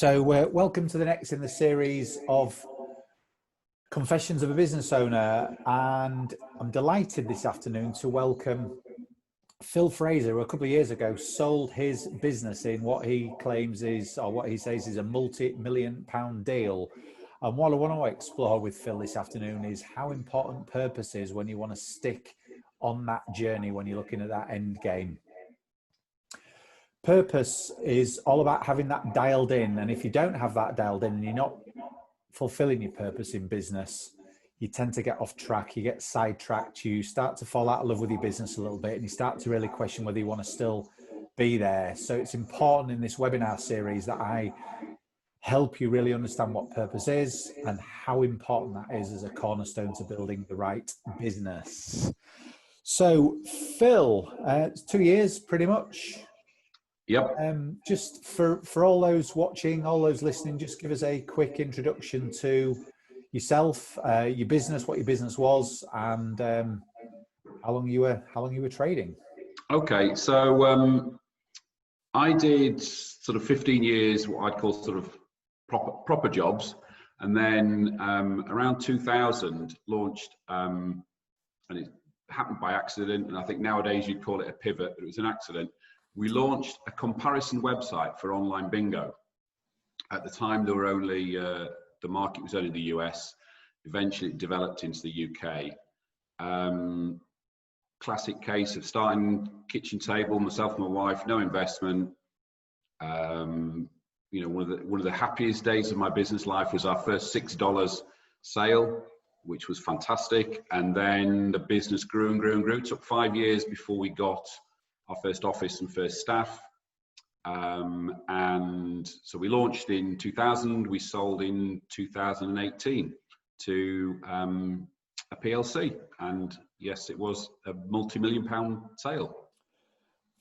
So, welcome to the next in the series of Confessions of a Business Owner. And I'm delighted this afternoon to welcome Phil Fraser, who a couple of years ago sold his business in what he claims is, or what he says is, a multi-million-pound deal. And what I want to explore with Phil this afternoon is how important purpose is when you want to stick on that journey, when you're looking at that end game. Purpose is all about having that dialed in. And if you don't have that dialed in and you're not fulfilling your purpose in business, you tend to get off track, you get sidetracked, you start to fall out of love with your business a little bit, and you start to really question whether you want to still be there. So it's important in this webinar series that I help you really understand what purpose is and how important that is as a cornerstone to building the right business. So Phil, it's 2 years pretty much. Yep. Just for all those watching, all those listening, just give us a quick introduction to yourself, your business, what your business was, and how long you were trading. Okay, so I did sort of 15 years, what I'd call sort of proper jobs, and then around 2000 launched, and it happened by accident. And I think nowadays you'd call it a pivot, but it was an accident. We launched a comparison website for online bingo. At the time, there were only, the market was only the US. Eventually, it developed into the UK. Classic case of starting kitchen table, myself and my wife, no investment. You know, one of the happiest days of my business life was our first $6 sale, which was fantastic. And then the business grew and grew and grew. It took 5 years before we got our first office and first staff. And so we launched in 2000, we sold in 2018 to a PLC. And yes, it was a multi-million-pound sale.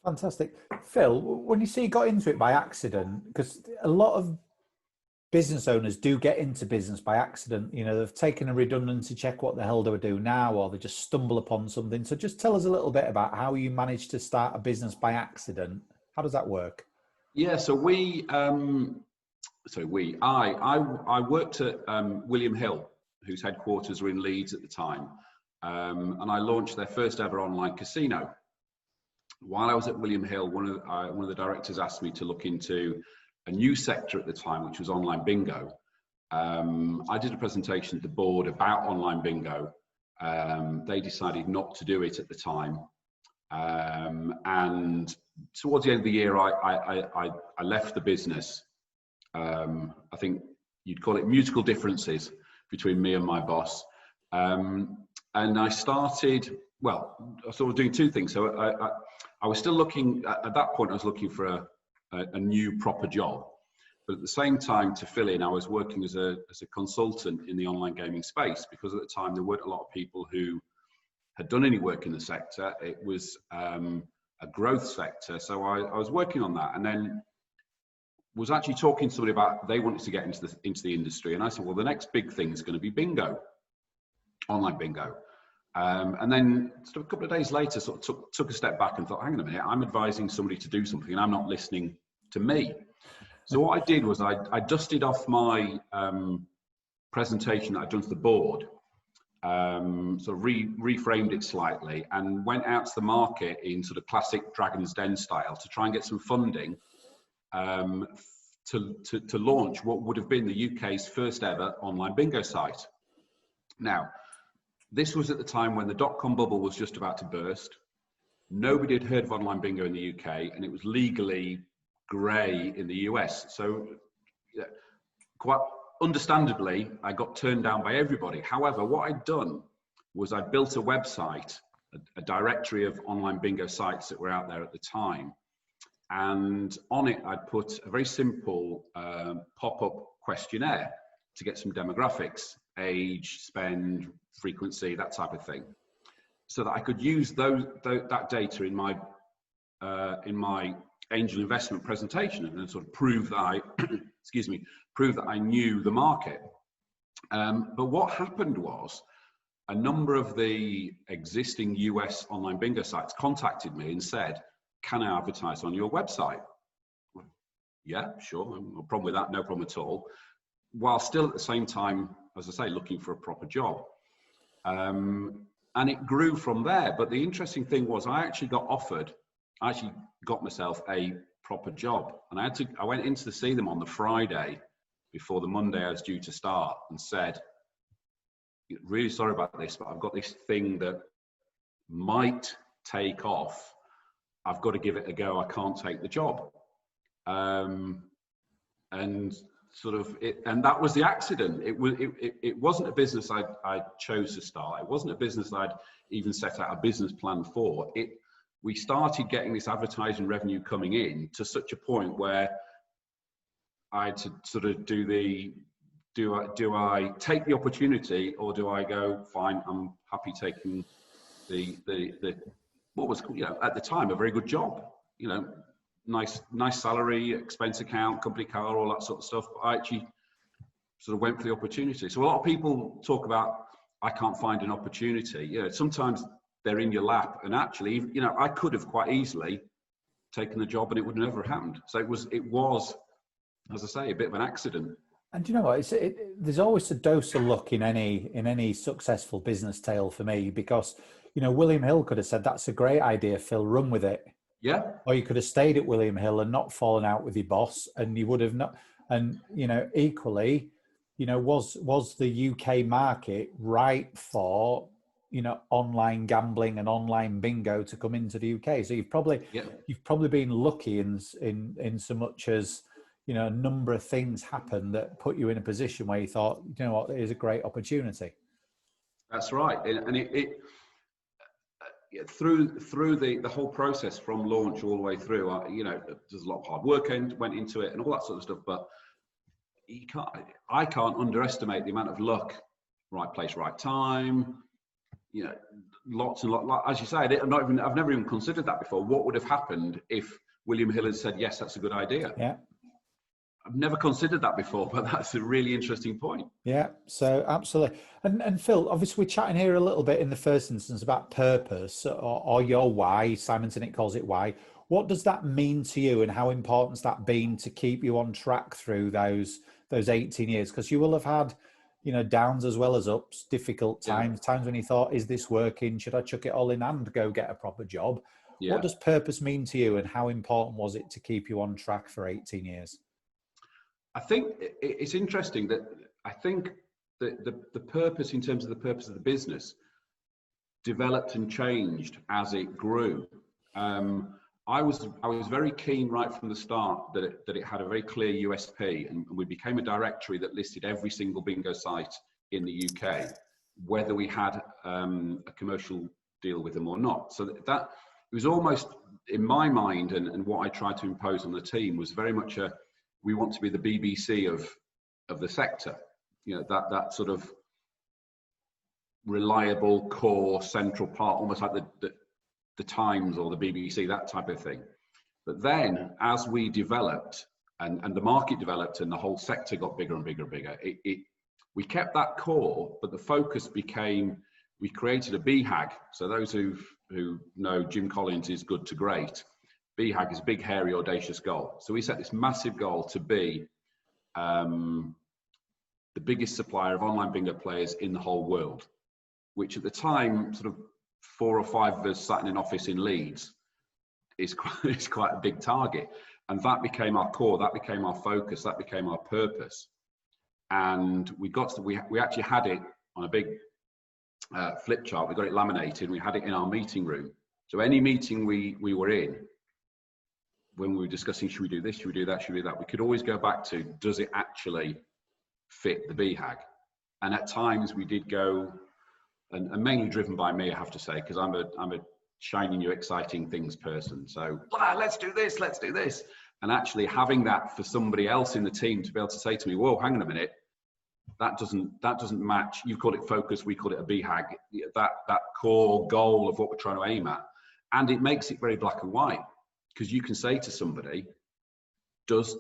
Fantastic. Phil, when you say you got into it by accident, because a lot of business owners do get into business by accident. You know, they've taken a redundancy check, what the hell do I do now? Or they just stumble upon something. So just tell us a little bit about how you managed to start a business by accident. How does that work? Yeah, so I worked at William Hill, whose headquarters were in Leeds at the time. And I launched their first ever online casino. While I was at William Hill, one of the directors asked me to look into a new sector at the time, which was online bingo. I did a presentation to the board about online bingo. They decided not to do it at the time. And towards the end of the year, I left the business. I think you'd call it musical differences between me and my boss. And I started, well, I was sort of doing two things. So I was still looking, at that point, I was looking for a new proper job. But at the same time, to fill in, I was working as a consultant in the online gaming space, because at the time there weren't a lot of people who had done any work in the sector. It was a growth sector. So I was working on that, and then was actually talking to somebody about they wanted to get into the industry. And I said, well, the next big thing is going to be bingo, online bingo. And then sort of a couple of days later, sort of took a step back and thought, hang on a minute, I'm advising somebody to do something and I'm not listening to me. So what I did was I dusted off my presentation that I'd done to the board, sort of reframed it slightly, and went out to the market in sort of classic Dragon's Den style to try and get some funding to launch what would have been the UK's first ever online bingo site. Now, this was at the time when the dot-com bubble was just about to burst. Nobody had heard of online bingo in the UK, and it was legally grey in the US. So yeah, quite understandably, I got turned down by everybody. However, what I'd done was I built a website, a directory of online bingo sites that were out there at the time. And on it, I'd put a very simple pop-up questionnaire to get some demographics, age, spend, frequency, that type of thing, so that I could use that data in my angel investment presentation and sort of prove that I, prove that I knew the market. But what happened was a number of the existing US online bingo sites contacted me and said, can I advertise on your website? Yeah, sure. No problem with that. No problem at all. While still at the same time, as I say, looking for a proper job. And it grew from there. But the interesting thing was I actually got myself a proper job. And I went in to see them on the Friday before the Monday I was due to start and said, really sorry about this, but I've got this thing that might take off. I've got to give it a go. I can't take the job. And sort of and that was the accident. It wasn't a business I chose to start. It wasn't a business I'd even set out a business plan for. We started getting this advertising revenue coming in to such a point where I had to sort of do I take the opportunity, or do I go, fine, I'm happy taking the what was, at the time, a very good job, nice salary, expense account, company car, all that sort of stuff. But I actually sort of went for the opportunity. So a lot of people talk about, I can't find an opportunity. Sometimes they're in your lap, and actually, I could have quite easily taken the job and it would never have happened. So it was, as I say, a bit of an accident. And you know what? There's always a dose of luck in any successful business tale for me, because William Hill could have said, "That's a great idea, Phil. Run with it." Yeah. Or you could have stayed at William Hill and not fallen out with your boss, and you would have not. And equally, was the UK market right for online gambling and online bingo to come into the UK? So you've probably been lucky in so much as a number of things happened that put you in a position where you thought, what, it is a great opportunity. That's right. And through the whole process from launch all the way through, there's a lot of hard work went into it and all that sort of stuff, but I can't underestimate the amount of luck, right place, right time, lots and lots. As you say, I've never even considered that before. What would have happened if William Hill had said, yes, that's a good idea? Yeah. I've never considered that before, but that's a really interesting point. Yeah, so absolutely. And Phil, obviously we're chatting here a little bit in the first instance about purpose, or your why. Simon Sinek calls it why. What does that mean to you, and how important's that been to keep you on track through those 18 years? Because you will have had, downs as well as ups, difficult times, times when you thought, is this working? Should I chuck it all in and go get a proper job? Yeah. What does purpose mean to you, and how important was it to keep you on track for 18 years? I think it's interesting that I think that the purpose, in terms of the purpose of the business, developed and changed as it grew. I was very keen right from the start that it had a very clear USP, and we became a directory that listed every single bingo site in the UK, whether we had a commercial deal with them or not. So that it was almost, in my mind, and what I tried to impose on the team was very much we want to be the BBC of the sector, that sort of reliable core central part, almost like the Times or the BBC, that type of thing. But then as we developed and the market developed and the whole sector got bigger and bigger and bigger, we kept that core, but the focus became, we created a BHAG. So those who know Jim Collins is good to great. BHAG is big, hairy, audacious goal. So we set this massive goal to be the biggest supplier of online bingo players in the whole world, which at the time, sort of 4 or 5 of us sat in an office in Leeds, is quite a big target. And that became our core, that became our focus, that became our purpose. And we actually had it on a big flip chart. We got it laminated. We had it in our meeting room. So any meeting we were in, when we were discussing, should we do this, should we do that, should we do that, we could always go back to, does it actually fit the BHAG? And at times we did go, and mainly driven by me, I have to say, because I'm a shiny new exciting things person. So let's do this, let's do this. And actually having that for somebody else in the team to be able to say to me, whoa, hang on a minute, that doesn't match. You call it focus, we call it a BHAG. That core goal of what we're trying to aim at. And it makes it very black and white. Because you can say to somebody, does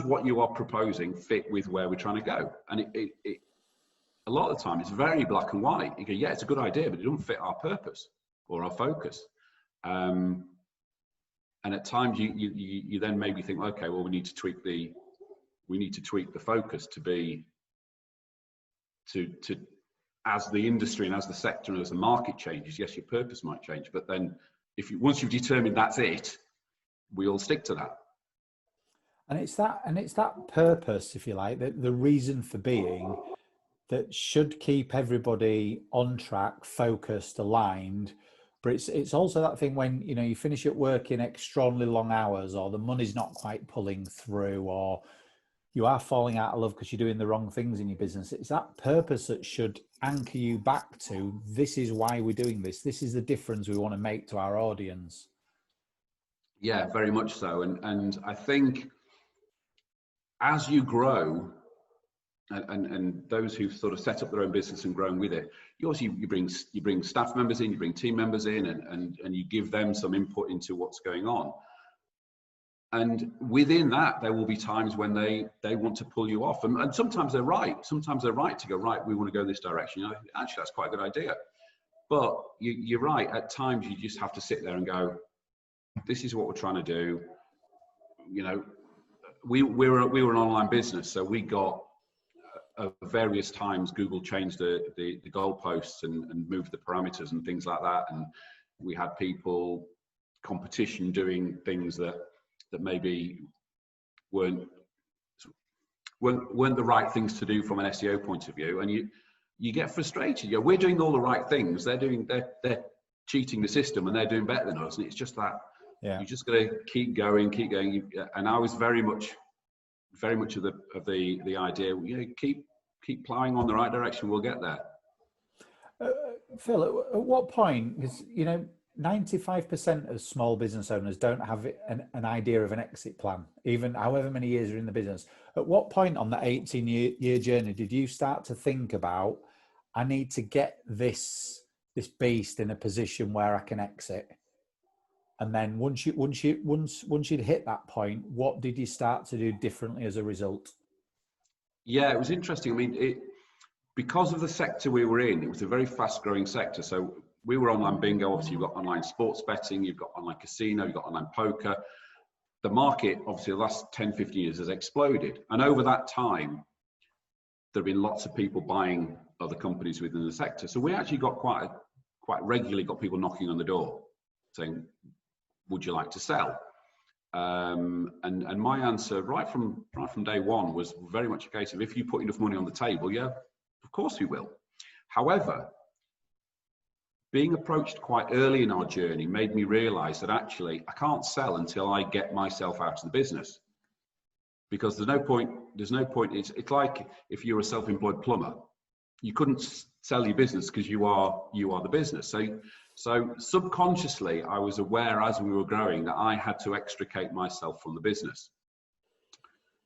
what you are proposing fit with where we're trying to go? And it a lot of the time it's very black and white. You go, yeah, it's a good idea, but it doesn't fit our purpose or our focus. And And at times you then maybe think, okay, well, we need to tweak the focus to be to as the industry and as the sector and as the market changes. Yes, your purpose might change, but then once you've determined that's it, we all stick to that. And it's that purpose, if you like, the reason for being, that should keep everybody on track, focused, aligned. But it's also that thing when, you know, you finish at work in extremely long hours, or the money's not quite pulling through, or you are falling out of love because you're doing the wrong things in your business. It's that purpose that should anchor you back to, this is why we're doing this. This is the difference we want to make to our audience. Yeah, very much so. And I think as you grow, and those who've sort of set up their own business and grown with it, you bring staff members in, you bring team members in, and you give them some input into what's going on. And within that, there will be times when they want to pull you off, and sometimes they're right. Sometimes they're right to go, right, we want to go this direction. You know, actually, that's quite a good idea. But you're right. At times, you just have to sit there and go, this is what we're trying to do. You know, we were an online business, so we got various times Google changed the goalposts and moved the parameters and things like that, and we had competition doing things that maybe weren't the right things to do from an SEO point of view, and you get frustrated. You know, we're doing all the right things, they're cheating the system, and they're doing better than us, and it's just that you just got to keep going. And I was very much of the idea, you know, keep plowing on the right direction, we'll get there. Phil, at what point, because, you know, 95% of small business owners don't have an idea of an exit plan, even however many years are in the business. At what point on that 18-year journey did you start to think about, I need to get this beast in a position where I can exit? And then once you'd hit that point, what did you start to do differently as a result? Yeah, it was interesting. I mean, because of the sector we were in, it was a very fast-growing sector. So we were online bingo. Obviously, you've got online sports betting, you've got online casino, you've got online poker. The market, obviously, the last 10, 15 years has exploded. And over that time, there have been lots of people buying other companies within the sector. So we actually got quite regularly got people knocking on the door saying, would you like to sell? And my answer right from day one was very much a case of, if you put enough money on the table, yeah, of course we will. However, being approached quite early in our journey made me realize that actually I can't sell until I get myself out of the business, because there's no point. It's like if you're a self-employed plumber, you couldn't sell your business because you are the business. So subconsciously, I was aware as we were growing that I had to extricate myself from the business.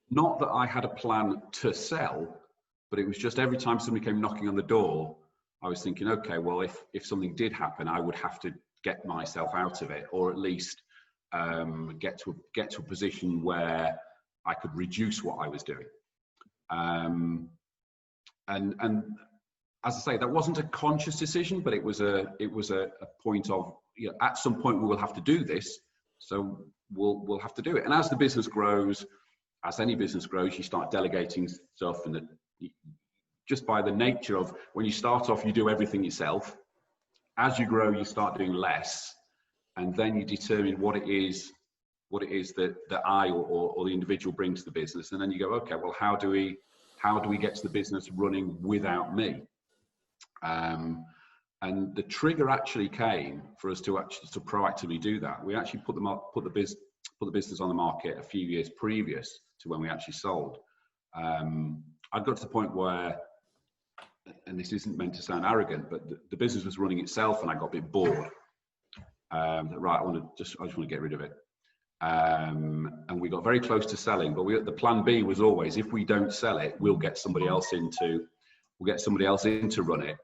Not that I had a plan to sell, but it was just every time somebody came knocking on the door, I was thinking, okay, well, if something did happen, I would have to get myself out of it, or at least get to a position where I could reduce what I was doing. And as I say, that wasn't a conscious decision, but it was a point of, you know, at some point we will have to do this, so we'll have to do it. And as the business grows, as any business grows, you start delegating stuff, and just by the nature of, when you start off, you do everything yourself. As you grow, you start doing less, and then you determine what it is that I or the individual brings to the business, and then you go, okay, well, how do we get to the business running without me? And the trigger actually came for us to proactively do that. We actually put the business on the market a few years previous to when we actually sold. I got to the point where, and this isn't meant to sound arrogant, but the business was running itself, and I got a bit bored. Right, I just want to get rid of it. And we got very close to selling, but the plan B was always, if we don't sell it, we'll get somebody else in to run it.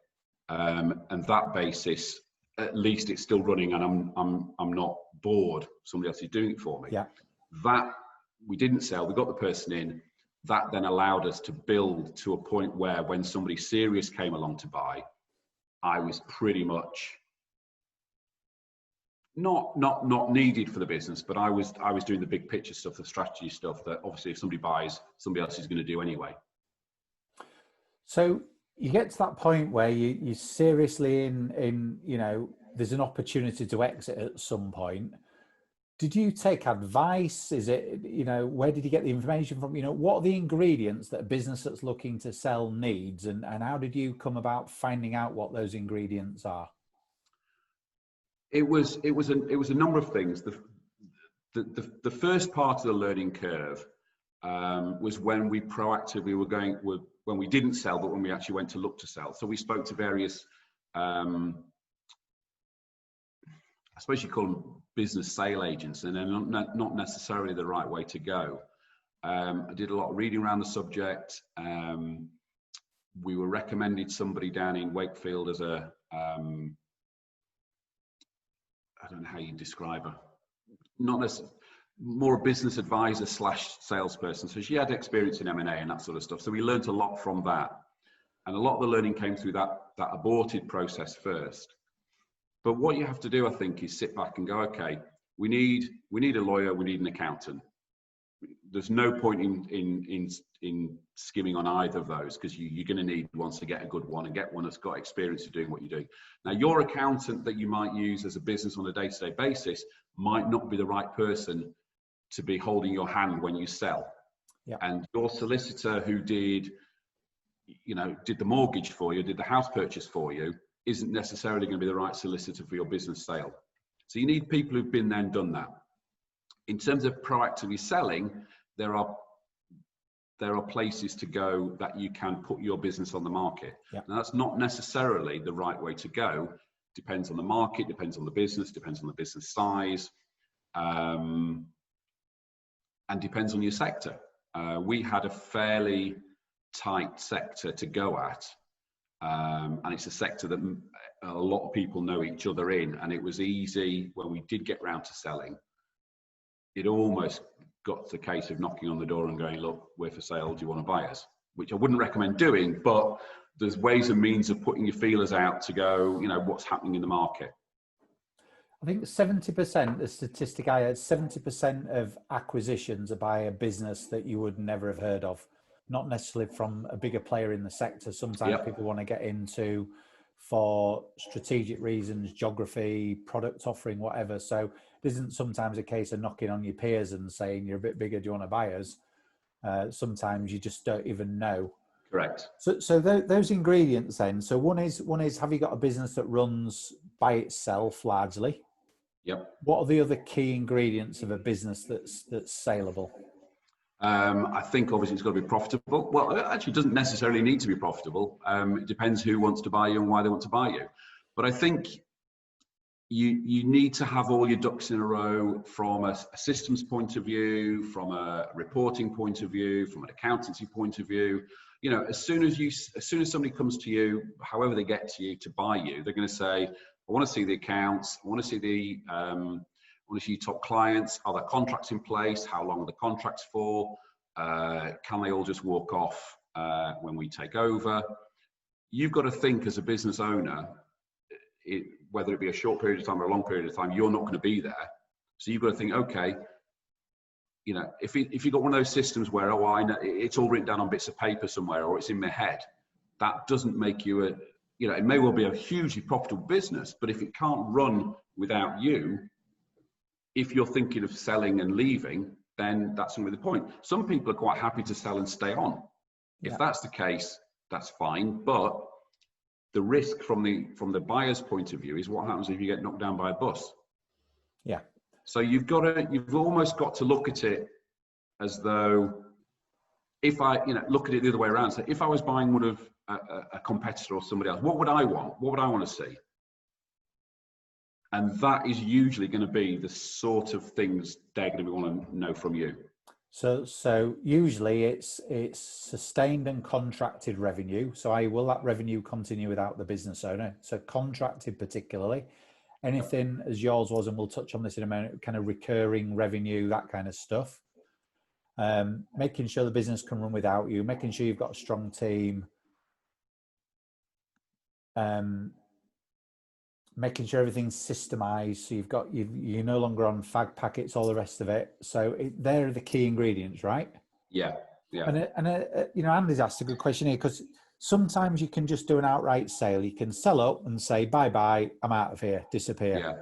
And that basis, at least it's still running, and I'm not bored. Somebody else is doing it for me. Yeah. That we didn't sell. We got the person in. That then allowed us to build to a point where, when somebody serious came along to buy, I was pretty much not needed for the business, but I was doing the big picture stuff, the strategy stuff that obviously if somebody buys, somebody else is going to do anyway. So you get to that point where you're seriously in, there's an opportunity to exit at some point. Did you take advice? Is it, where did you get the information from? What are the ingredients that a business that's looking to sell needs, and how did you come about finding out what those ingredients are? It was a number of things. The first part of the learning curve was when we proactively when we didn't sell, but when we actually went to look to sell. So we spoke to various, I suppose you call them business sale agents, and they're not necessarily the right way to go. I did a lot of reading around the subject. We were recommended somebody down in Wakefield as a, I don't know how you describe her, not necessarily, more a business advisor / salesperson. So she had experience in M&A and that sort of stuff. So we learned a lot from that. And a lot of the learning came through that aborted process first. But what you have to do, I think, is sit back and go, okay, we need a lawyer, we need an accountant. There's no point in skimming on either of those, because you're going to need one to get a good one and get one that's got experience of doing what you're doing. Now, your accountant that you might use as a business on a day-to-day basis might not be the right person to be holding your hand when you sell. Yeah. And your solicitor who did the mortgage for you, did the house purchase for you, isn't necessarily going to be the right solicitor for your business sale. So you need people who've been there and done that. In terms of proactively selling, there are places to go that you can put your business on the market. Yeah. Now, that's not necessarily the right way to go. Depends on the market, depends on the business, depends on the business size, and depends on your sector. We had a fairly tight sector to go at, and it's a sector that a lot of people know each other in, and it was easy when we did get round to selling. It almost got to the case of knocking on the door and going, look, we're for sale, do you want to buy us? Which I wouldn't recommend doing, but there's ways and means of putting your feelers out to go, what's happening in the market. I think 70%, the statistic I heard, 70% of acquisitions are by a business that you would never have heard of, not necessarily from a bigger player in the sector. Sometimes people want to get into for strategic reasons, geography, product offering, whatever. So it isn't sometimes a case of knocking on your peers and saying, you're a bit bigger, do you want to buy us? Sometimes you just don't even know. Correct. So those ingredients then, so one is, have you got a business that runs by itself largely? Yep. What are the other key ingredients of a business that's saleable? I think obviously it's got to be profitable. Well, it actually doesn't necessarily need to be profitable. It depends who wants to buy you and why they want to buy you. But I think you need to have all your ducks in a row from a systems point of view, from a reporting point of view, from an accountancy point of view. As soon as somebody comes to you, however they get to you to buy you, they're going to say, I want to see the accounts, I want to see I want to see top clients. Are there contracts in place? How long are the contracts for? Can they all just walk off when we take over? You've got to think as a business owner, whether it be a short period of time or a long period of time, you're not going to be there. So you've got to think, okay, if you've got one of those systems where, I know it's all written down on bits of paper somewhere, or it's in my head, that doesn't make you it may well be a hugely profitable business, but if it can't run without you, if you're thinking of selling and leaving, then that's not really the point. Some people are quite happy to sell and stay on. If that's the case, that's fine. But the risk from the buyer's point of view is what happens if you get knocked down by a bus. Yeah. So you've almost got to look at it as though, if I, look at it the other way around. So if I was buying one of a competitor or somebody else, what would I want? What would I want to see? And that is usually going to be the sort of things they're going to want to know from you. So usually it's sustained and contracted revenue. So will that revenue continue without the business owner? So contracted particularly. Anything as yours was, and we'll touch on this in a minute, kind of recurring revenue, that kind of stuff. Making sure the business can run without you, making sure you've got a strong team. making sure everything's systemized. So you're no longer on fag packets, all the rest of it. So they're the key ingredients, right? Yeah, yeah, Andy's asked a good question here, because sometimes you can just do an outright sale. You can sell up and say, bye bye, I'm out of here, disappear. yeah,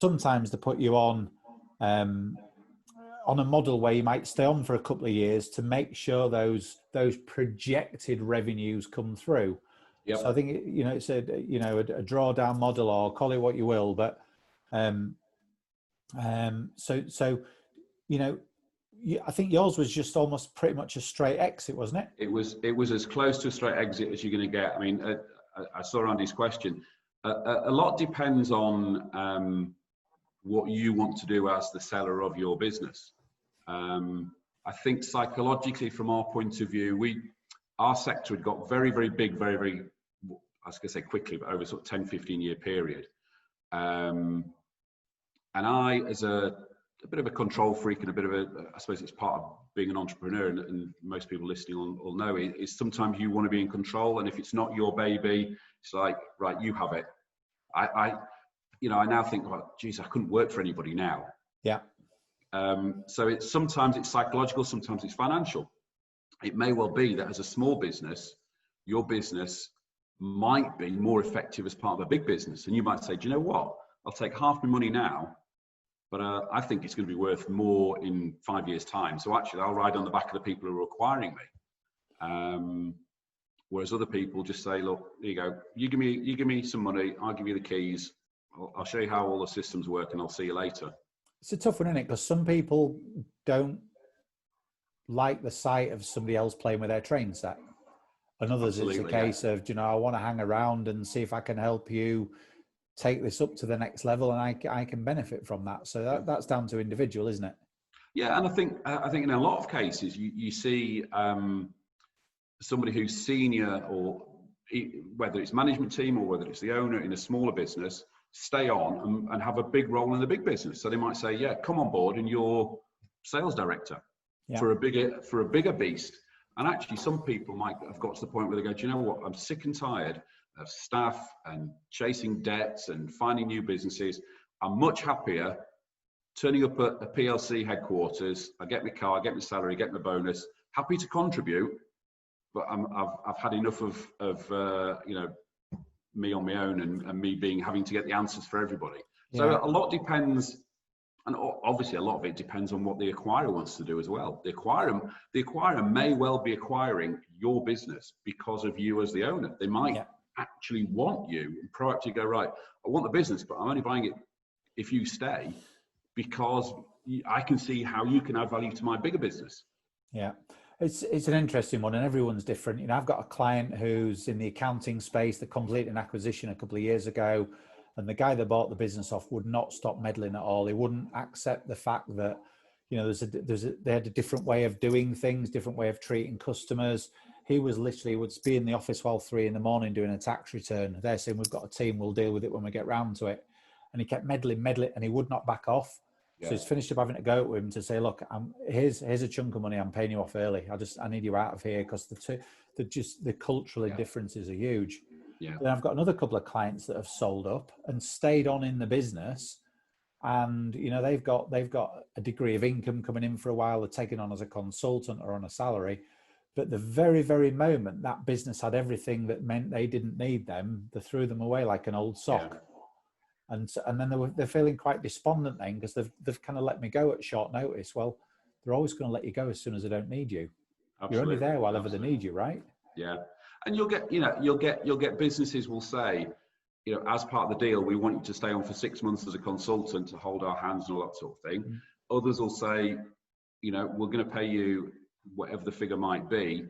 Sometimes they put you on a model where you might stay on for a couple of years to make sure those projected revenues come through. yep. So I think it's a drawdown model, or call it what you will, but I think yours was just almost pretty much a straight exit, wasn't it? It was as close to a straight exit as you're going to get. I mean, I saw Andy's question. A lot depends on what you want to do as the seller of your business. I think psychologically, from our point of view, our sector had got very, very big, very, very, I was going to say quickly, but over sort of 10, 15-year period. And I, as a bit of a control freak and a bit of I suppose it's part of being an entrepreneur, and most people listening will know, is sometimes you want to be in control, and if it's not your baby, it's like, right, you have it. I now think, well, geez, I couldn't work for anybody now. Yeah. So sometimes it's psychological, sometimes it's financial. It may well be that as a small business, your business might be more effective as part of a big business. And you might say, do you know what? I'll take half my money now, but I think it's going to be worth more in 5 years' time. So actually, I'll ride on the back of the people who are acquiring me. Whereas other people just say, look, there you go. You give me some money. I'll give you the keys. I'll show you how all the systems work, and I'll see you later. It's a tough one, isn't it? Because some people don't like the sight of somebody else playing with their train set. And others, it's a case of, I want to hang around and see if I can help you take this up to the next level, and I can benefit from that. So that's down to individual, isn't it? Yeah, and I think in a lot of cases you see somebody who's senior, or whether it's management team or whether it's the owner in a smaller business, stay on and have a big role in the big business. So they might say, yeah, come on board and you're sales director for a bigger beast. And actually some people might have got to the point where they go, do you know what? I'm sick and tired of staff and chasing debts and finding new businesses. I'm much happier turning up at a PLC headquarters. I get my car, I get my salary, get my bonus, happy to contribute, but I've had enough of me on my own and me having to get the answers for everybody. So a lot depends, and obviously a lot of it depends on what the acquirer wants to do as well. The acquirer may well be acquiring your business because of you as the owner. They might actually want you and proactively go, right, I want the business, but I'm only buying it if you stay, because I can see how you can add value to my bigger business. Yeah. It's an interesting one, and everyone's different. I've got a client who's in the accounting space that completed an acquisition a couple of years ago, and the guy that bought the business off would not stop meddling at all. He wouldn't accept the fact that, they had a different way of doing things, different way of treating customers. He was literally would be in the office while 3 a.m. doing a tax return. They're saying, we've got a team, we'll deal with it when we get round to it. And he kept meddling, and he would not back off. So he's finished up having to go to him to say, look, here's a chunk of money. I'm paying you off early. I need you out of here, because the cultural differences are huge. Yeah. Then I've got another couple of clients that have sold up and stayed on in the business, and they've got a degree of income coming in for a while. They're taken on as a consultant or on a salary, but the very, very moment that business had everything that meant they didn't need them, they threw them away like an old sock. Yeah. And then they're feeling quite despondent then, because they've kind of let me go at short notice. Well, they're always going to let you go as soon as they don't need you. Absolutely. You're only there while ever they need you, right? Yeah, and you'll get businesses will say, as part of the deal, we want you to stay on for 6 months as a consultant to hold our hands and all that sort of thing. Mm-hmm. Others will say, we're going to pay you whatever the figure might be,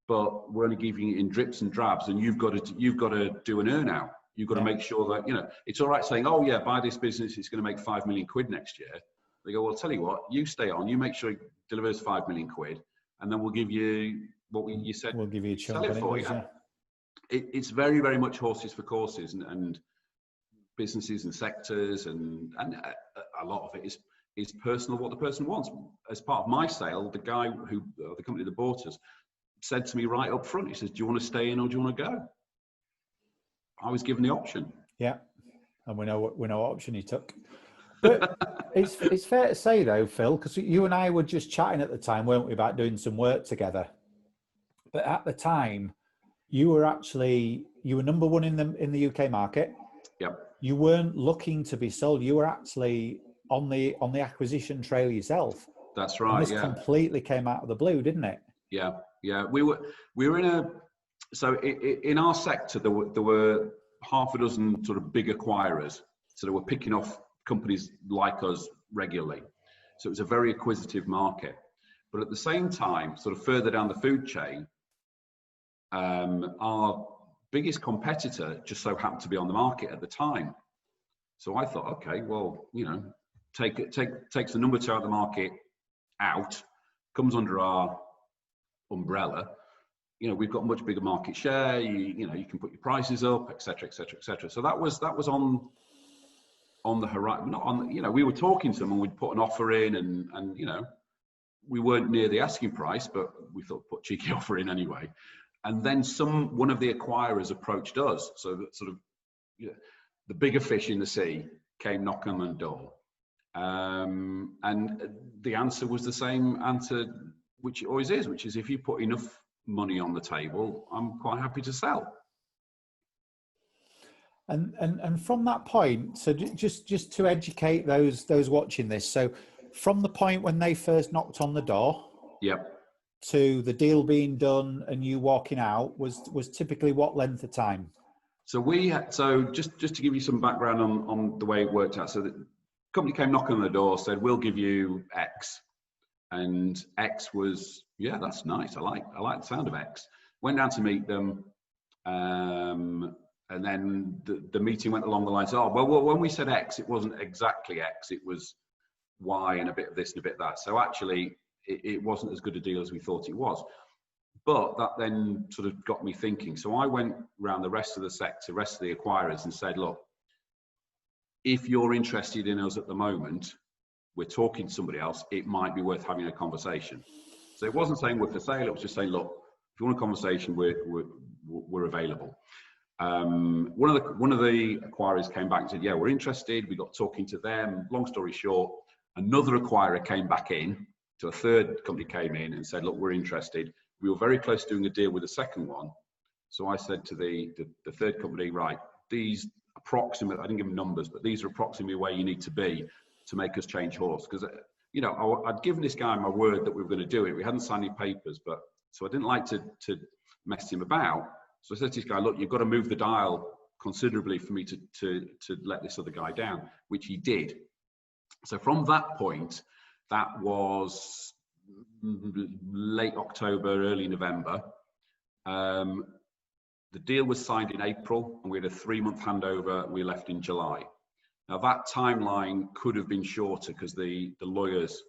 but we're only giving you in drips and drabs, and you've got to do an earn out. You've got to make sure that, it's all right saying, oh yeah, buy this business, it's going to make 5 million quid next year. They go, well, I'll tell you what, you stay on, you make sure it delivers 5 million quid, and then we'll give you what you said. We'll give you a chunk sell it for you. Yeah. It's very, very much horses for courses, and businesses and sectors, and a lot of it is personal, what the person wants. As part of my sale, the guy the company that bought us, said to me right up front, he says, do you want to stay in or do you want to go? I was given the option. Yeah. and we know what option he took. But it's fair to say though, Phil, because you and I were just chatting at the time, weren't we, about doing some work together? But at the time, you were number one in the UK market. Yep. You weren't looking to be sold. You were actually on the acquisition trail yourself. That's right. And this yeah. completely came out of the blue, didn't it? Yeah. Yeah. We were in our sector. There were half a dozen sort of big acquirers. So they were picking off companies like us regularly. So it was a very acquisitive market. But at the same time, sort of further down the food chain, our biggest competitor just so happened to be on the market at the time. So I thought, okay, well, takes the number two out of the market out, comes under our umbrella. We've got much bigger market share. You can put your prices up, etc., etc., etc. So that was on the horizon. Not on. We were talking to them and we'd put an offer in, and we weren't near the asking price, but we thought put a cheeky offer in anyway. And then one of the acquirers approached us. So that sort of the bigger fish in the sea came knocking on the door. And the answer was the same answer, which it always is, which is if you put enough money on the table, I'm quite happy to sell. And from that point, so just to educate those watching this, so from the point when they first knocked on the door, yep, to the deal being done and you walking out was typically what length of time? So just to give you some background on the way it worked out. So the company came knocking on the door, said we'll give you X, and X was, yeah, that's nice. I like the sound of X. Went down to meet them, and then the meeting went along the lines. Oh well, when we said X, it wasn't exactly X. It was Y and a bit of this and a bit of that. So actually, it wasn't as good a deal as we thought it was. But that then sort of got me thinking. So I went around the rest of the sector, rest of the acquirers, and said, look, if you're interested in us at the moment, we're talking to somebody else, it might be worth having a conversation. So it wasn't saying we're for sale, it was just saying, look, if you want a conversation, we're available. One of the acquirers came back and said, yeah, we're interested. We got talking to them. Long story short, another acquirer came back in. So a third company came in and said, look, we're interested. We were very close to doing a deal with the second one. So I said to the third company, right, these approximate, I didn't give them numbers, but these are approximately where you need to be to make us change horse. Because, I'd given this guy my word that we were going to do it. We hadn't signed any papers, so I didn't like to mess him about. So I said to this guy, look, you've got to move the dial considerably for me to let this other guy down, which he did. So from that point, that was late October, early November. The deal was signed in April, and we had a 3-month handover. We left in July. Now that timeline could have been shorter because the lawyers,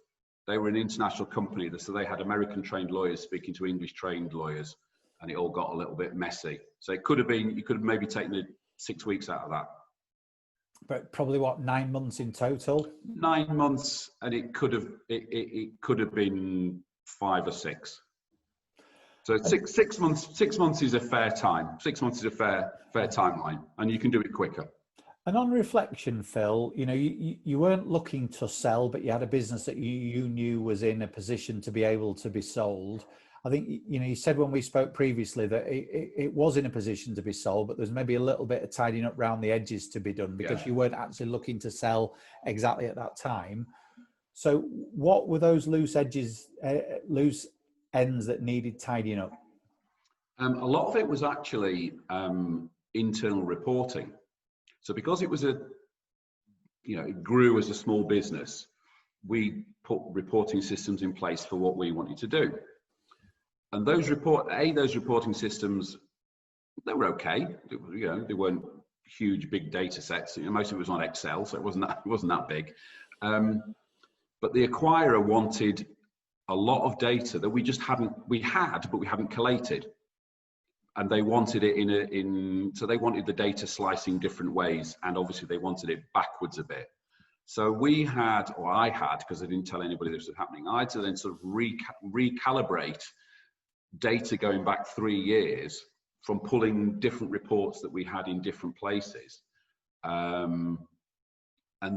they were an international company, so they had American-trained lawyers speaking to English-trained lawyers, and it all got a little bit messy. So it could have been, you could have maybe taken 6 weeks out of that. But probably what, 9 months in total? 9 months, and it could have been 5 or 6. So six months is a fair time. 6 months is a fair timeline, and you can do it quicker. And on reflection, Phil, you weren't looking to sell, but you had a business that you knew was in a position to be able to be sold. I think, you said when we spoke previously that it was in a position to be sold, but there's maybe a little bit of tidying up around the edges to be done because you weren't actually looking to sell exactly at that time. So what were those loose ends that needed tidying up? A lot of it was actually internal reporting. So because it was it grew as a small business, we put reporting systems in place for what we wanted to do. And those reporting systems, they were okay. They weren't huge, big data sets. Most of it was on Excel, so it wasn't that big. But the acquirer wanted a lot of data that we hadn't collated. And they wanted it so they wanted the data slicing different ways, and obviously they wanted it backwards a bit. So I had, because I didn't tell anybody this was happening, I had to then sort of recalibrate data going back 3 years from pulling different reports that we had in different places. And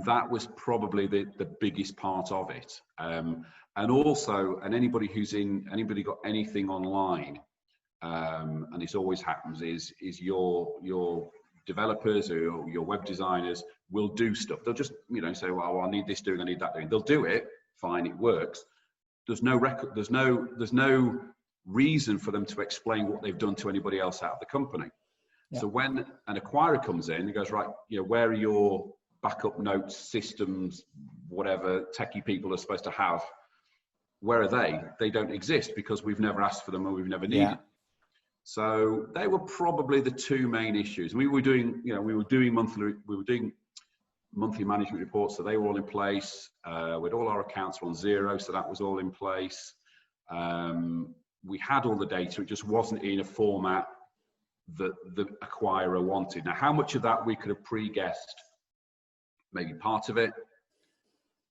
that was probably the biggest part of it. And also, and anybody got anything online, and this always happens, is your developers or your web designers will do stuff. They'll just, say, well, I need this doing, I need that doing. They'll do it, fine, it works. There's no record, there's no reason for them to explain what they've done to anybody else out of the company. Yeah. So when an acquirer comes in, he goes, right, where are your backup notes, systems, whatever techie people are supposed to have? Where are they? They don't exist because we've never asked for them or we've never needed them. So they were probably the two main issues. We were doing monthly management reports, so they were all in place. With all our accounts were on zero, so that was all in place. We had all the data, it just wasn't in a format that the acquirer wanted. Now, how much of that we could have pre-guessed? Maybe part of it.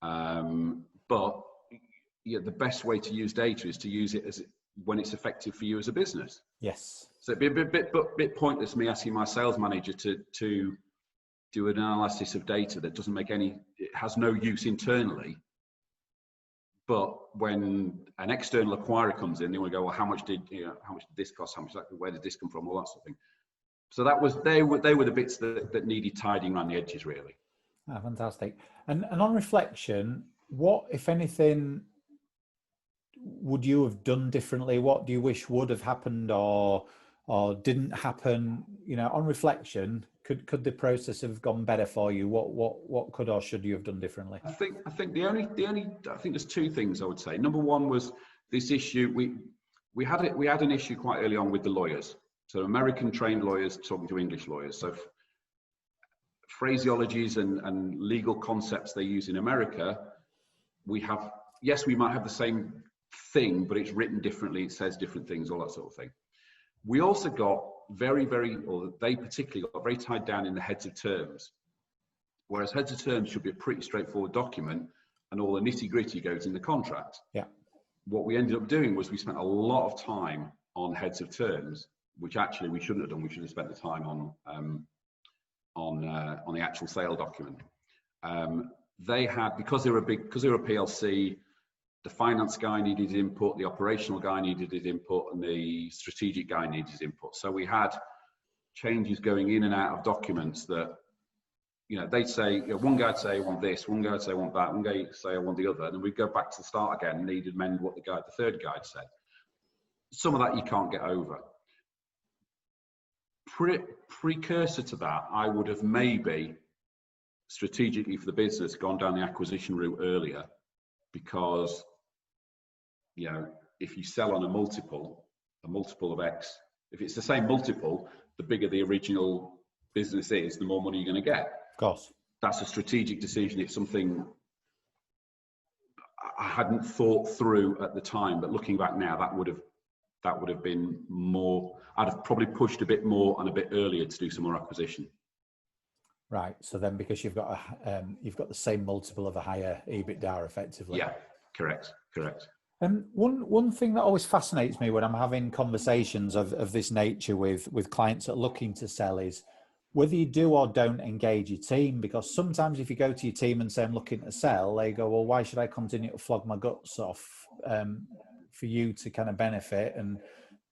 But the best way to use data is to use it when it's effective for you as a business. Yes. So it'd be a bit pointless me asking my sales manager to do an analysis of data that doesn't make it has no use internally. But when an external acquirer comes in, they want to go, well, how much did this cost? Where did this come from? All that sort of thing. So they were the bits that needed tidying around the edges, really. Ah, fantastic. And on reflection, what, if anything, would you have done differently? What do you wish would have happened or didn't happen? On reflection, could the process have gone better for you? What could or should you have done differently? I think I think there's two things I would say. Number one was this issue. We had an issue quite early on with the lawyers. So American trained lawyers talking to English lawyers. So phraseologies and legal concepts they use in America, we might have the same thing, but it's written differently, it says different things, all that sort of thing. We also got they particularly got very tied down in the heads of terms, whereas heads of terms should be a pretty straightforward document and all the nitty gritty goes in the contract. Yeah. What we ended up doing was we spent a lot of time on heads of terms, which actually we shouldn't have done. We should have spent the time on the actual sale document. They had, because they were a PLC, the finance guy needed input, the operational guy needed his input, and the strategic guy needed his input. So we had changes going in and out of documents that, they'd say, one guy would say, I want this, one guy would say, I want that, one guy would say, I want the other. And then we'd go back to the start again and needed to amend what the third guy said. Some of that you can't get over. Precursor to that, I would have maybe strategically for the business gone down the acquisition route earlier, because if you sell on a multiple of X, if it's the same multiple, the bigger the original business is, the more money you're going to get. Of course. That's a strategic decision. It's something I hadn't thought through at the time, but looking back now, that would have been more. I'd have probably pushed a bit more and a bit earlier to do some more acquisition. Right. So then, because you've got the same multiple of a higher EBITDA, effectively. Yeah. Correct. And one thing that always fascinates me when I'm having conversations of this nature with clients that are looking to sell is whether you do or don't engage your team. Because sometimes if you go to your team and say, I'm looking to sell, they go, well, why should I continue to flog my guts off for you to kind of benefit? And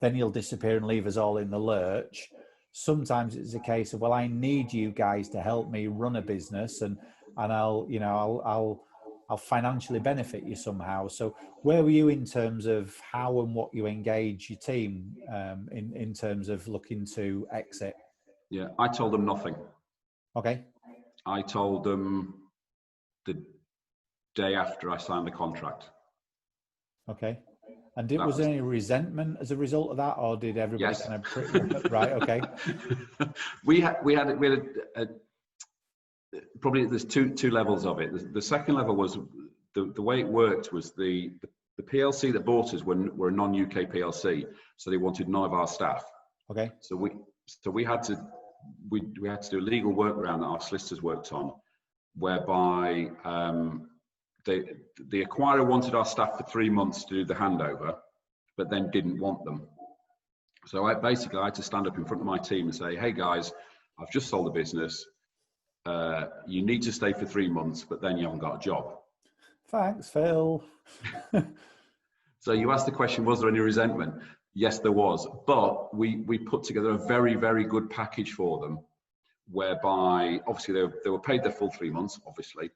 then you'll disappear and leave us all in the lurch. Sometimes it's a case of, well, I need you guys to help me run a business, and I'll financially benefit you somehow. So where were you in terms of how and what you engage your team in terms of looking to exit? Yeah, I told them nothing. Okay. I told them the day after I signed the contract. Okay. And was there any resentment as a result of that, or did everybody yes. kind of right? Okay. we had probably there's two levels of it. The second level was the way it worked was the PLC that bought us were a non-UK PLC, so they wanted none of our staff. Okay. So we had to do a legal workaround that our solicitors worked on, whereby the acquirer wanted our staff for 3 months to do the handover, but then didn't want them. So I had to stand up in front of my team and say, hey guys, I've just sold the business. you need to stay for 3 months, but then you haven't got a job. Thanks, Phil. So you asked the question, was there any resentment? Yes, there was. But we put together a very, very good package for them, whereby obviously they were paid their full 3 months, obviously.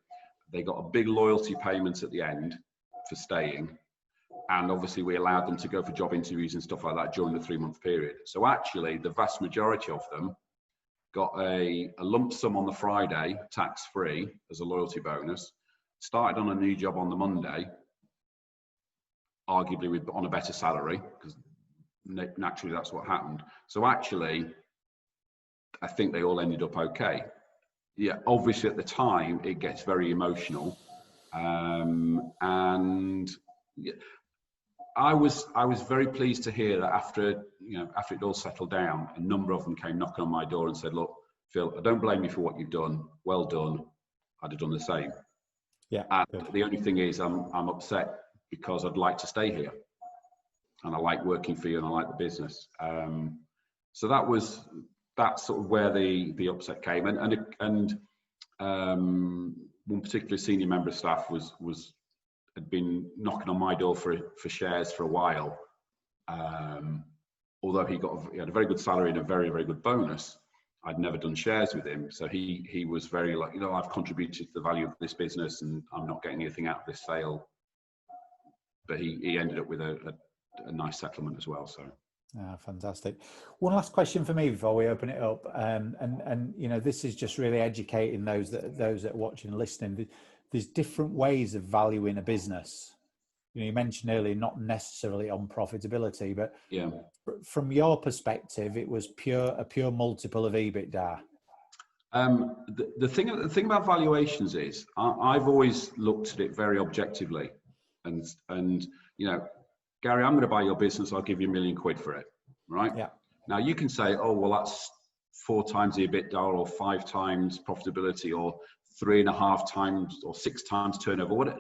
They got a big loyalty payment at the end for staying. And obviously we allowed them to go for job interviews and stuff like that during the 3-month period. So actually the vast majority of them got a lump sum on the Friday, tax-free, as a loyalty bonus, started on a new job on the Monday, arguably on a better salary, because naturally that's what happened. So actually, I think they all ended up okay. Yeah, obviously at the time it gets very emotional, and yeah, I was very pleased to hear that after it all settled down, a number of them came knocking on my door and said, "Look, Phil, I don't blame you for what you've done. Well done. I'd have done the same." Yeah. And Good. the only thing is, I'm upset because I'd like to stay here, and I like working for you, and I like the business. So that's sort of where the upset came, and one particular senior member of staff had been knocking on my door for shares for a while. Although he had a very good salary and a very, very good bonus, I'd never done shares with him. So he was very like, I've contributed to the value of this business and I'm not getting anything out of this sale. But he ended up with a nice settlement as well. So. Fantastic. One last question for me before we open it up, and this is just really educating those that are watching and listening. There's different ways of valuing a business. You mentioned earlier, not necessarily on profitability, but yeah, from your perspective, it was a pure multiple of EBITDA. The thing about valuations is I've always looked at it very objectively, and Gary, I'm going to buy your business. I'll give you £1 million for it, right? Yeah. Now you can say, oh well, that's 4 times the EBITDA, or 5 times profitability, or 3.5 times, or 6 times turnover.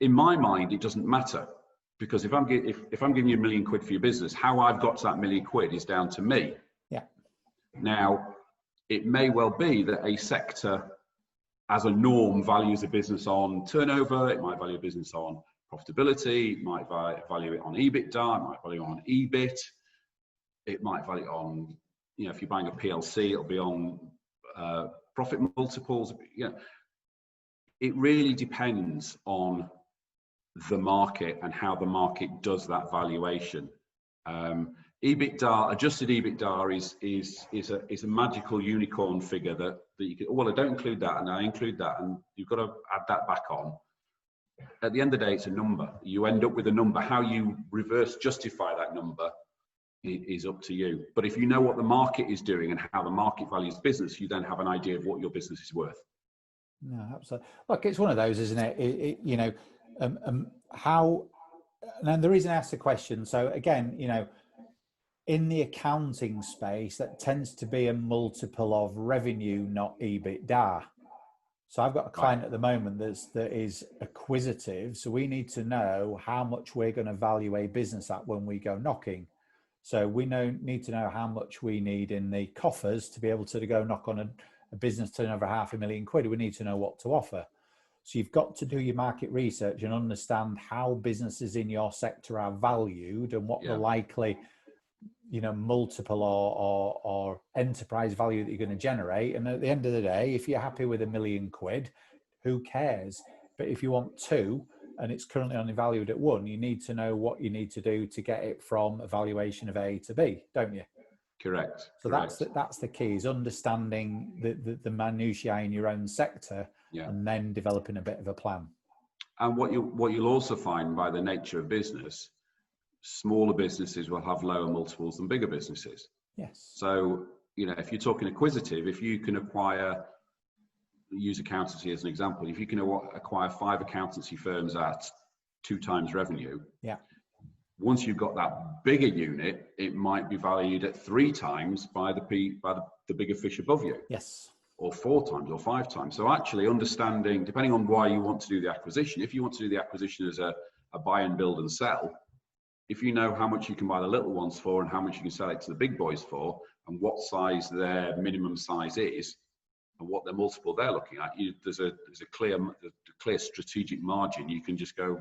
In my mind, it doesn't matter, because if I'm giving you £1 million for your business, how I've got to that £1 million is down to me. Yeah. Now, it may well be that a sector, as a norm, values a business on turnover. It might value a business on profitability. It might value it on EBITDA. It might value it on EBIT. It might value it on, if you're buying a PLC, it'll be on profit multiples. It really depends on the market and how the market does that valuation. EBITDA, adjusted EBITDA is a magical unicorn figure that you can, well, I don't include that and I include that, and you've got to add that back on. At the end of the day, it's a number. You end up with a number. How you reverse justify that number is up to you. But if you know what the market is doing and how the market values business, you then have an idea of what your business is worth. No, absolutely. Look, it's one of those, isn't it? How, and the reason I asked the question, so again, in the accounting space, that tends to be a multiple of revenue, not EBITDA. So I've got a client at the moment that is acquisitive. So we need to know how much we're going to value a business at when we go knocking. So we need to know how much we need in the coffers to be able to go knock on a business turnover £500,000. We need to know what to offer. So you've got to do your market research and understand how businesses in your sector are valued and what the likely, multiple or enterprise value that you're going to generate. And at the end of the day, if you're happy with £1 million, who cares? But if you want 2 and it's currently only valued at 1, you need to know what you need to do to get it from a valuation of A to B, don't you? Correct. So that's the key, is understanding the minutiae in your own sector, and then developing a bit of a plan. And what you'll also find, by the nature of business, smaller businesses will have lower multiples than bigger businesses. Yes. So if you're talking acquisitive, if you can use accountancy as an example, if you can acquire 5 accountancy firms at 2 times revenue, once you've got that bigger unit, it might be valued at 3 times by the bigger fish above you. Yes. Or 4 times or 5 times. So actually understanding, depending on why you want to do the acquisition, if you want to do the acquisition as a buy and build and sell, if you know how much you can buy the little ones for and how much you can sell it to the big boys for, and what size their minimum size is, and what their multiple they're looking at, there's a clear strategic margin. You can just go,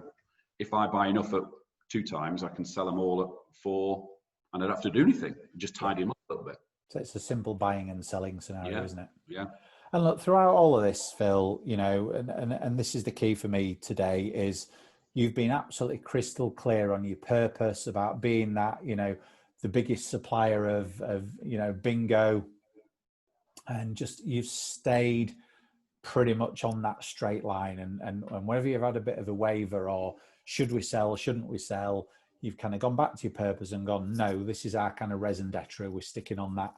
if I buy enough at 2 times, I can sell them all at 4, and I don't have to do anything. Just tidy them up a little bit. So it's a simple buying and selling scenario, isn't it? Yeah. And look, throughout all of this, Phil, you know, and this is the key for me today, is you've been absolutely crystal clear on your purpose about being that, you know, the biggest supplier of you know, bingo, and just you've stayed pretty much on that straight line. And whenever you've had a bit of a waver, or should we sell, shouldn't we sell, you've kind of gone back to your purpose and gone, no, this is our kind of raison d'etre. We're sticking on that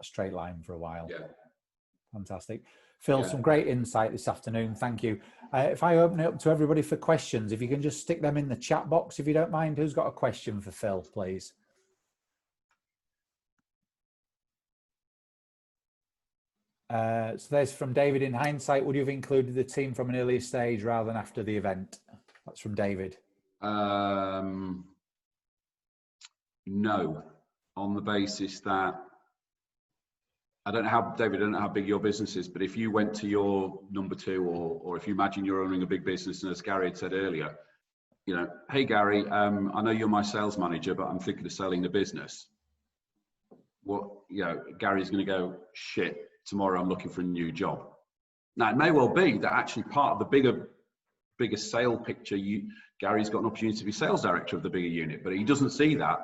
straight line for a while. Yeah. Fantastic. Phil, some great insight this afternoon. Thank you. If I open it up to everybody for questions, if you can just stick them in the chat box, if you don't mind. Who's got a question for Phil, please? So there's from David. In hindsight, would you have included the team from an earlier stage rather than after the event? That's from David. No, on the basis that I don't know how, David, I don't know how big your business is, but if you went to your number 2, or if you imagine you're owning a big business, and as Gary had said earlier, you know, hey Gary, I know you're my sales manager, but I'm thinking of selling the business. What, you know, Gary's going to go, shit, tomorrow I'm looking for a new job. Now it may well be that actually part of the bigger sale picture, Gary's got an opportunity to be sales director of the bigger unit, but he doesn't see that,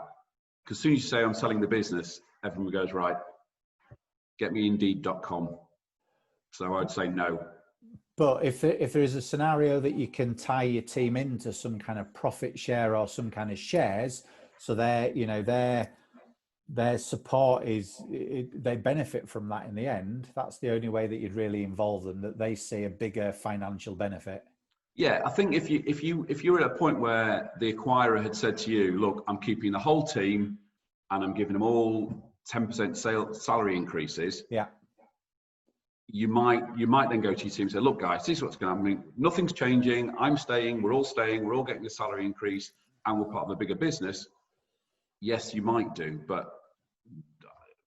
because as soon as you say I'm selling the business, everyone goes, right, get me Indeed.com. So I'd say no. But if there is a scenario that you can tie your team into some kind of profit share or some kind of shares, so their support they benefit from that in the end. That's the only way that you'd really involve them, that they see a bigger financial benefit. Yeah, I think if you're at a point where the acquirer had said to you, look, I'm keeping the whole team and I'm giving them all 10% salary increases. Yeah. You might then go to your team and say, look guys, this is what's going to happen. Nothing's changing. I'm staying. We're all getting a salary increase, and we're part of a bigger business. Yes, you might do, but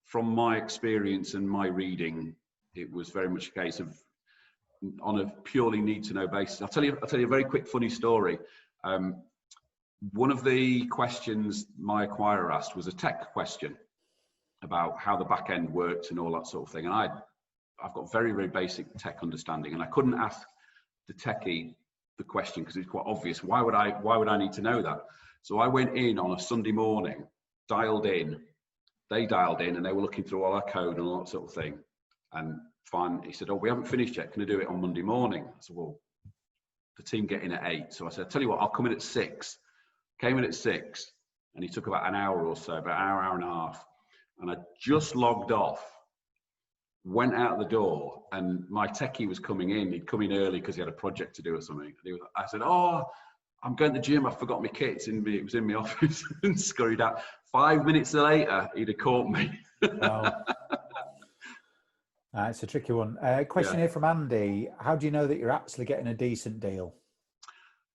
from my experience and my reading, it was very much a case of on a purely need-to-know basis. I'll tell you a very quick funny story. One of the questions my acquirer asked was a tech question about how the back end worked and all that sort of thing. And I've got very, very basic tech understanding, and I couldn't ask the techie the question because it's quite obvious. Why would I need to know that? So I went in on a Sunday morning, dialed in, they dialed in, and they were looking through all our code and all that sort of thing. And fine, he said, oh, we haven't finished yet. Can I do it on Monday morning? I said, well, the team get in at 8. So I said, tell you what, I'll come in at 6. Came in at 6, and he took about an hour or so, about an hour and a half. And I just logged off, went out the door, and my techie was coming in. He'd come in early because he had a project to do or something. I said, oh, I'm going to the gym. I forgot my kit. It was in my office, and scurried out. 5 minutes later, he'd have caught me. Wow. It's a tricky one. Question here from Andy. How do you know that you're actually getting a decent deal?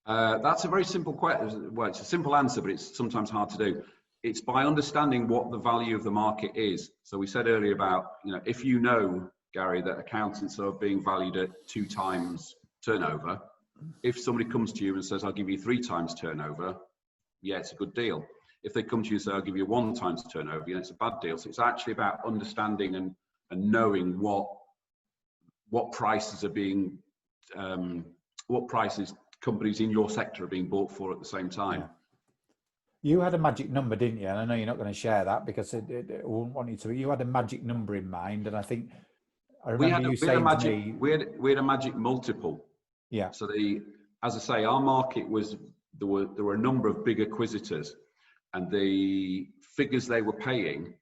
That's a very simple question. Well, it's a simple answer, but it's sometimes hard to do. It's by understanding what the value of the market is. So we said earlier about, if you know, Gary, that accountants are being valued at 2 times turnover, if somebody comes to you and says, I'll give you 3 times turnover, yeah, it's a good deal. If they come to you and say, I'll give you 1 times turnover, it's a bad deal. So it's actually about understanding and knowing what prices are being, what prices companies in your sector are being bought for at the same time. Yeah. You had a magic number, didn't you? And I know you're not going to share that because it won't want you to. You had a magic number in mind, and I think I remember you saying to me, we had a magic multiple. Yeah. So as I say, our market was there were a number of big acquisitors, and the figures they were paying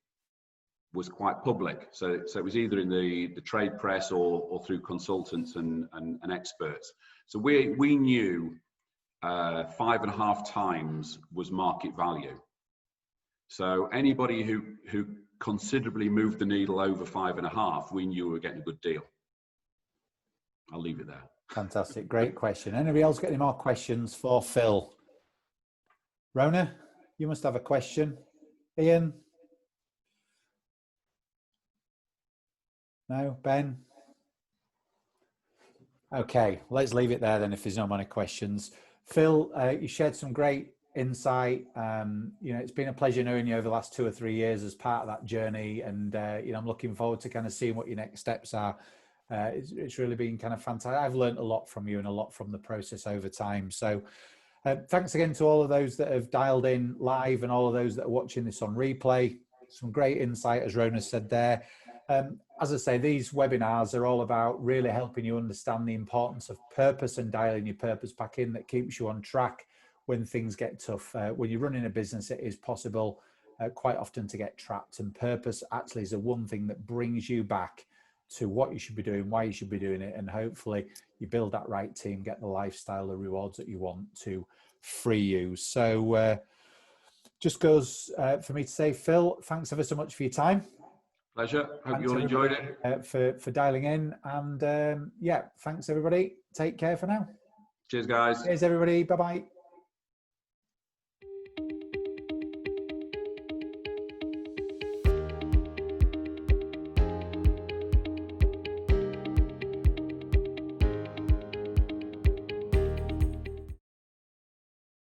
was quite public. So it was either in the trade press or through consultants and experts. So we knew 5.5 times was market value. So anybody who considerably moved the needle over 5.5, we knew we were getting a good deal. I'll leave it there. Fantastic, great question. Anybody else got any more questions for Phil? Rona, you must have a question. Ian? No, Ben? Okay, let's leave it there then if there's no more questions. Phil, you shared some great insight. It's been a pleasure knowing you over the last 2 or 3 years as part of that journey. And, I'm looking forward to kind of seeing what your next steps are. It's really been kind of fantastic. I've learned a lot from you and a lot from the process over time. So thanks again to all of those that have dialed in live and all of those that are watching this on replay. Some great insight, as Rona said there. As I say, these webinars are all about really helping you understand the importance of purpose and dialing your purpose back in that keeps you on track when things get tough. When you're running a business, it is possible quite often to get trapped, and purpose actually is the one thing that brings you back to what you should be doing, why you should be doing it, and hopefully you build that right team, get the lifestyle, the rewards that you want to free you. So just goes for me to say, Phil, thanks ever so much for your time. Pleasure. Hope Thanks you all enjoyed it. For dialing in. And yeah, thanks everybody. Take care for now. Cheers, guys. Cheers, everybody. Bye-bye.